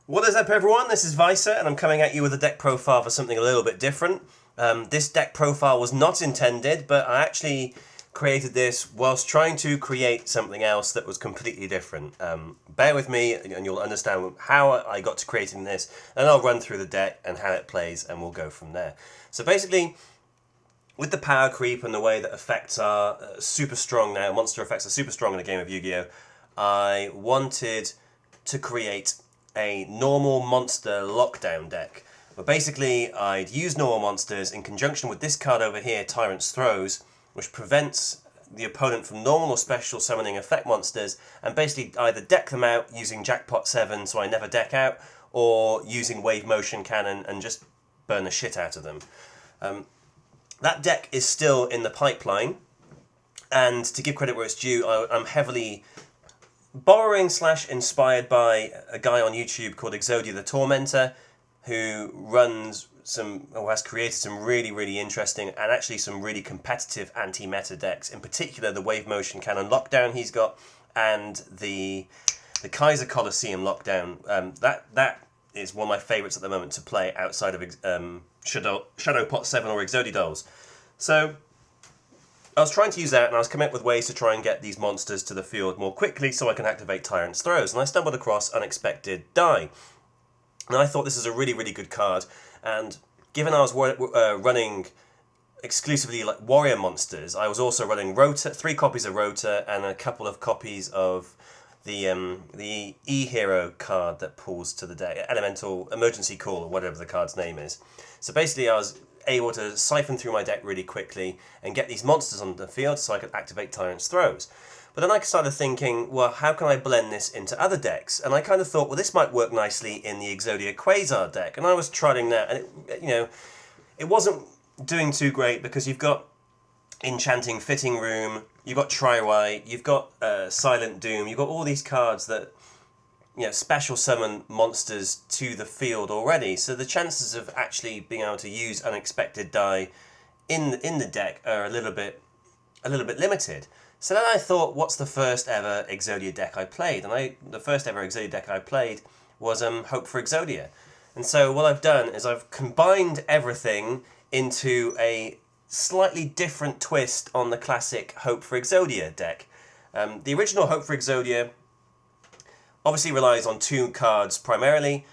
What is up, everyone? This is Visor, and I'm coming at you with a deck profile for something a little bit different. This deck profile was not intended, but I actually created this whilst trying to create something else that was completely different. Bear with me, and you'll understand how I got to creating this, and I'll run through the deck and how it plays, and we'll go from there. So basically, with the power creep and the way that effects are super strong now, monster effects are super strong in a game of Yu-Gi-Oh! I wanted to create a normal monster lockdown deck. But basically, I'd use normal monsters in conjunction with this card over here, Tyrant's Throes, which prevents the opponent from normal or special summoning effect monsters, and basically either deck them out using Jackpot 7 so I never deck out, or using Wave Motion Cannon and just burn the shit out of them. That deck is still in the pipeline, and to give credit where it's due, I'm heavily borrowing / inspired by a guy on YouTube called Exodia the Tormentor, who has created some really interesting and actually some really competitive anti-meta decks. In particular, the Wave Motion Cannon Lockdown he's got, and the Kaiser Coliseum Lockdown. That is one of my favourites at the moment to play outside of Shadow Pot 7 or Exodia Dolls. So I was trying to use that, and I was coming up with ways to try and get these monsters to the field more quickly so I can activate Tyrant's Throes, and I stumbled across Unexpected Die. And I thought this is a really good card, and given I was running exclusively like warrior monsters, I was also running Rota, 3 copies of Rota, and a couple of copies of the E-Hero card that pulls to the deck, Elemental Emergency Call, or whatever the card's name is. So basically I was able to siphon through my deck really quickly and get these monsters on the field so I could activate Tyrant's Throes. But then I started thinking, well, how can I blend this into other decks? And I kind of thought, well, this might work nicely in the Exodia Quasar deck. And I was trying that, and it wasn't doing too great because you've got Enchanting Fitting Room, you've got Tri-White, you've got Silent Doom, you've got all these cards that special summon monsters to the field already. So the chances of actually being able to use Unexpected Die in the deck are a little bit limited. So then I thought, what's the first ever Exodia deck I played? And the first ever Exodia deck I played was Hope for Exodia. And so what I've done is I've combined everything into a slightly different twist on the classic Hope for Exodia deck. The original Hope for Exodia obviously relies on 2 cards primarily,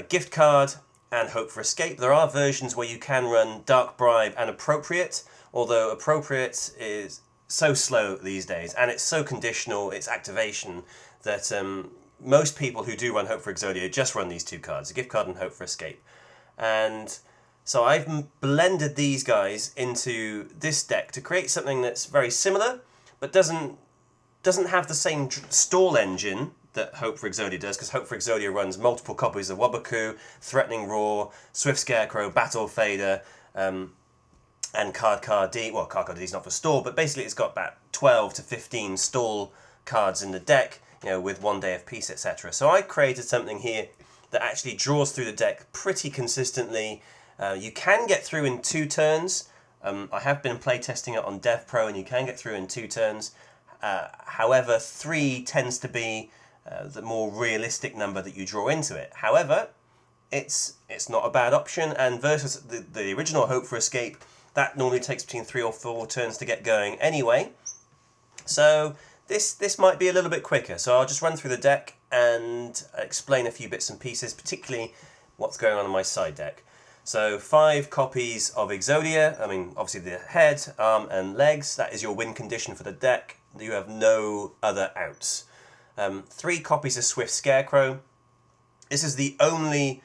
Gift Card and Hope for Escape. There are versions where you can run Dark Bribe and Appropriate, although Appropriate is so slow these days, and it's so conditional, its activation, that most people who do run Hope for Exodia just run these 2 cards, Gift Card and Hope for Escape. And so I've blended these guys into this deck to create something that's very similar, but doesn't have the same stall engine that Hope for Exodia does, because Hope for Exodia runs multiple copies of Waboku, Threatening Roar, Swift Scarecrow, Battle Fader, and Card D. Well, Card D is not for stall, but basically it's got about 12 to 15 stall cards in the deck, with 1 day of peace, etc. So I created something here that actually draws through the deck pretty consistently. You can get through in 2 turns. I have been playtesting it on Dev Pro, and you can get through in 2 turns. However, 3 tends to be the more realistic number that you draw into it. However, it's not a bad option, and versus the original Hope for Escape, that normally takes between 3 or 4 turns to get going anyway. So this might be a little bit quicker. So I'll just run through the deck and explain a few bits and pieces, particularly what's going on in my side deck. So 5 copies of Exodia. I mean, obviously the head, arm, and legs. That is your win condition for the deck. You have no other outs. 3 copies of Swift Scarecrow. This is the only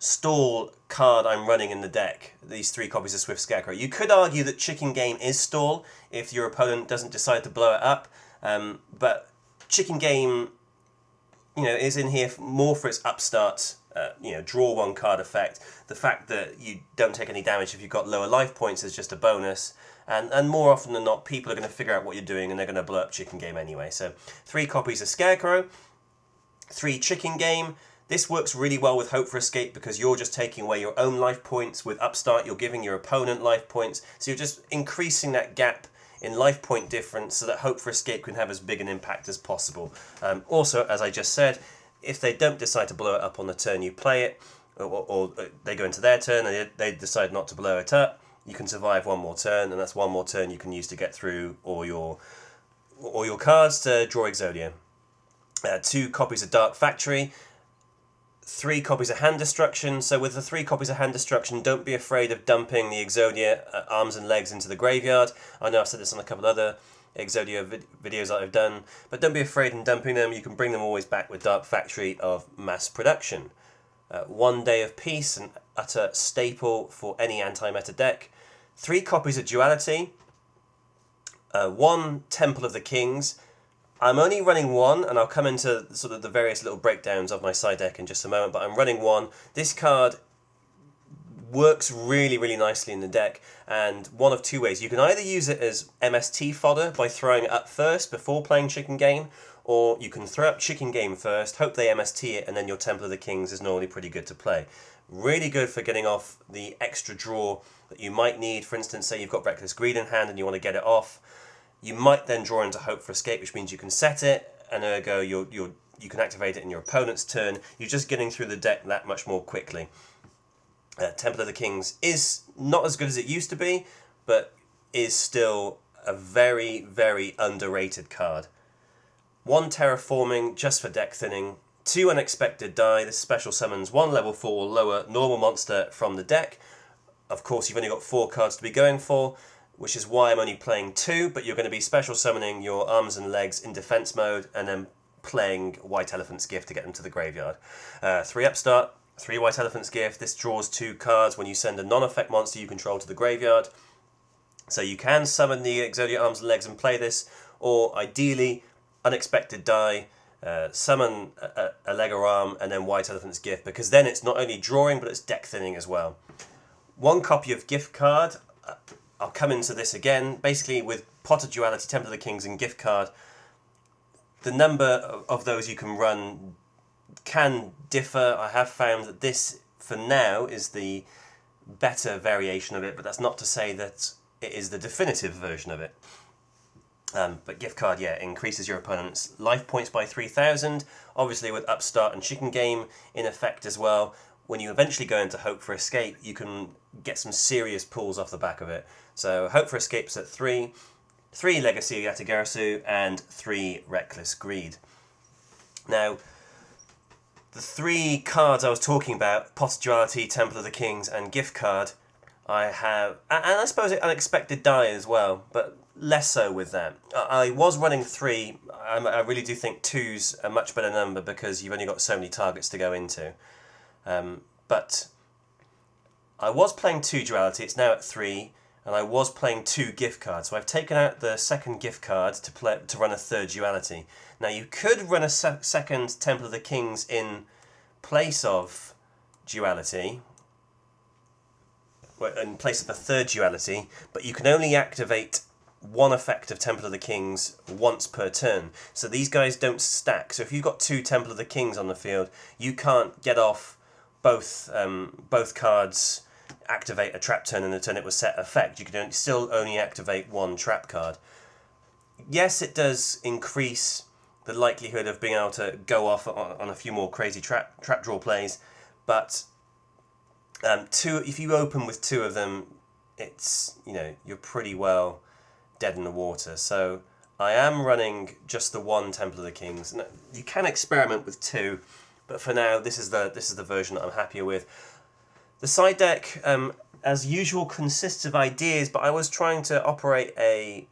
stall card I'm running in the deck, these 3 copies of Swift Scarecrow. You could argue that Chicken Game is stall if your opponent doesn't decide to blow it up, but Chicken Game is in here more for its upstart, draw 1 card effect. The fact that you don't take any damage if you've got lower life points is just a bonus. And more often than not, people are going to figure out what you're doing and they're going to blow up Chicken Game anyway. So 3 copies of Scarecrow, 3 Chicken Game. This works really well with Hope for Escape because you're just taking away your own life points. With Upstart, you're giving your opponent life points. So you're just increasing that gap in life point difference so that Hope for Escape can have as big an impact as possible. Also, as I just said, if they don't decide to blow it up on the turn you play it, or they go into their turn and they decide not to blow it up, you can survive one more turn, and that's one more turn you can use to get through all your cards to draw Exodia. 2 copies of Dark Factory, 3 copies of Hand Destruction. So with the 3 copies of Hand Destruction, don't be afraid of dumping the Exodia arms and legs into the graveyard. I know I've said this on a couple of other Exodia videos that I've done, but don't be afraid in dumping them. You can bring them always back with Dark Factory of mass production. 1 Day of Peace, an utter staple for any anti-meta deck. 3 copies of Duality. 1 Temple of the Kings. I'm only running 1, and I'll come into sort of the various little breakdowns of my side deck in just a moment, but I'm running 1. This card works really, really nicely in the deck, and one of 2 ways. You can either use it as MST fodder by throwing it up first before playing Chicken Game, or you can throw up Chicken Game first, hope they MST it, and then your Temple of the Kings is normally pretty good to play. Really good for getting off the extra draw that you might need. For instance, say you've got Reckless Greed in hand and you want to get it off. You might then draw into Hope for Escape, which means you can set it, and ergo you can activate it in your opponent's turn. You're just getting through the deck that much more quickly. Temple of the Kings is not as good as it used to be, but is still a very, very underrated card. 1 Terraforming, just for deck thinning. 2 Unexpected Die. This special summons 1 level 4 lower normal monster from the deck. Of course, you've only got 4 cards to be going for, which is why I'm only playing 2, but you're going to be special summoning your arms and legs in defense mode and then playing White Elephant's Gift to get them to the graveyard. 3 Upstart, 3 White Elephant's Gift. This draws 2 cards when you send a non-effect monster you control to the graveyard. So you can summon the Exodia arms and legs and play this, or ideally, Unexpected Die, summon a leg or arm, and then White Elephant's Gift, because then it's not only drawing, but it's deck thinning as well. 1 copy of Gift Card. I'll come into this again. Basically, with Pot of Duality, Temple of the Kings, and Gift Card, the number of those you can run can differ. I have found that this, for now, is the better variation of it, but that's not to say that it is the definitive version of it. But Gift Card, yeah, increases your opponent's life points by 3,000. Obviously, with Upstart and Chicken Game in effect as well, when you eventually go into Hope for Escape, you can get some serious pulls off the back of it. So Hope for Escape's at 3, 3 Legacy of Yatagarasu, and 3 Reckless Greed. Now, the 3 cards I was talking about, Pot of Duality, Temple of the Kings, and Gift Card, I have, and I suppose Unexpected Die as well, but less so with that. I was running 3. I really do think 2's a much better number because you've only got so many targets to go into. But I was playing 2 Duality, it's now at 3, and I was playing 2 Gift Cards. So I've taken out the second Gift Card to run a 3rd Duality. Now you could run a second Temple of the Kings in place of Duality, in place of the 3rd Duality, but you can only activate 1 effect of Temple of the Kings once per turn. So these guys don't stack. So if you've got 2 Temple of the Kings on the field, you can't get off both cards activate a trap turn and the turn it was set effect. You can still only activate 1 trap card. Yes, it does increase the likelihood of being able to go off on a few more crazy trap draw plays, but if you open with 2 of them, it's, you're pretty well dead in the water. So I am running just the 1 Temple of the Kings. Now, you can experiment with 2, but for now this is the version that I'm happier with. The side deck, as usual, consists of ideas, but I was trying to operate a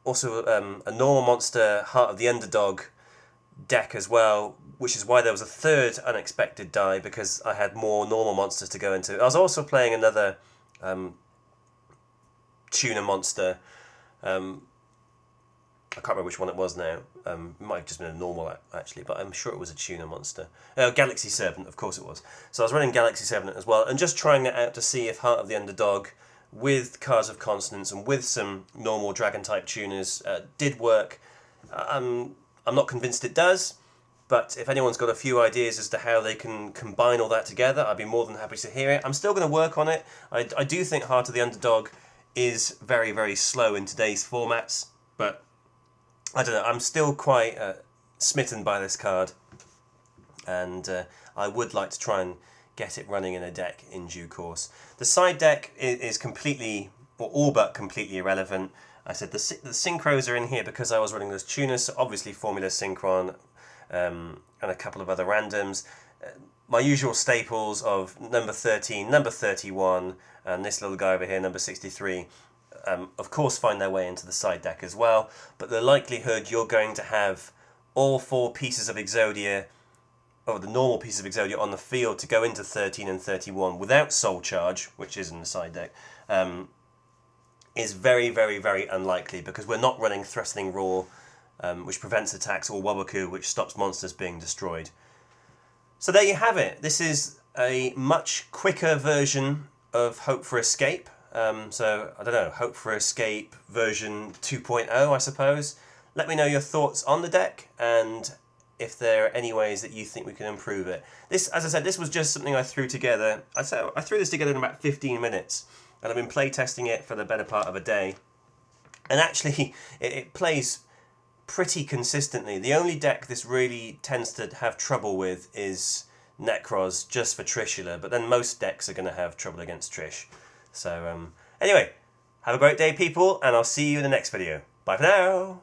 normal monster Heart of the Underdog deck as well, which is why there was a 3rd Unexpected Die, because I had more normal monsters to go into. I was also playing another tuna monster. I can't remember which one it was now. It might have just been a normal, actually, but I'm sure it was a tuna monster. Galaxy Servant, of course it was. So I was running Galaxy Servant as well, and just trying it out to see if Heart of the Underdog, with Cards of Consonance and with some normal Dragon-type tuners, did work. I'm not convinced it does, but if anyone's got a few ideas as to how they can combine all that together, I'd be more than happy to hear it. I'm still going to work on it. I do think Heart of the Underdog is very, very slow in today's formats, but I don't know, I'm still quite smitten by this card. and I would like to try and get it running in a deck in due course. The side deck is completely, or all but completely irrelevant. I said the synchros are in here because I was running those tuners, so obviously Formula Synchron and a couple of other randoms. My usual staples of number 13, number 31, and this little guy over here, number 63, of course find their way into the side deck as well, but the likelihood you're going to have all 4 pieces of Exodia, or the normal pieces of Exodia on the field to go into 13 and 31 without Soul Charge, which is in the side deck, is very, very, very unlikely, because we're not running Threatening Roar, which prevents attacks, or Waboku, which stops monsters being destroyed. So there you have it. This is a much quicker version of Hope for Escape. So, I don't know, Hope for Escape version 2.0, I suppose. Let me know your thoughts on the deck, and if there are any ways that you think we can improve it. This, as I said, this was just something I threw together. I threw this together in about 15 minutes, and I've been playtesting it for the better part of a day. And actually, it plays pretty consistently. The only deck this really tends to have trouble with is Necros, just for Trishula, but then most decks are going to have trouble against Trish. So, anyway, have a great day, people, and I'll see you in the next video. Bye for now!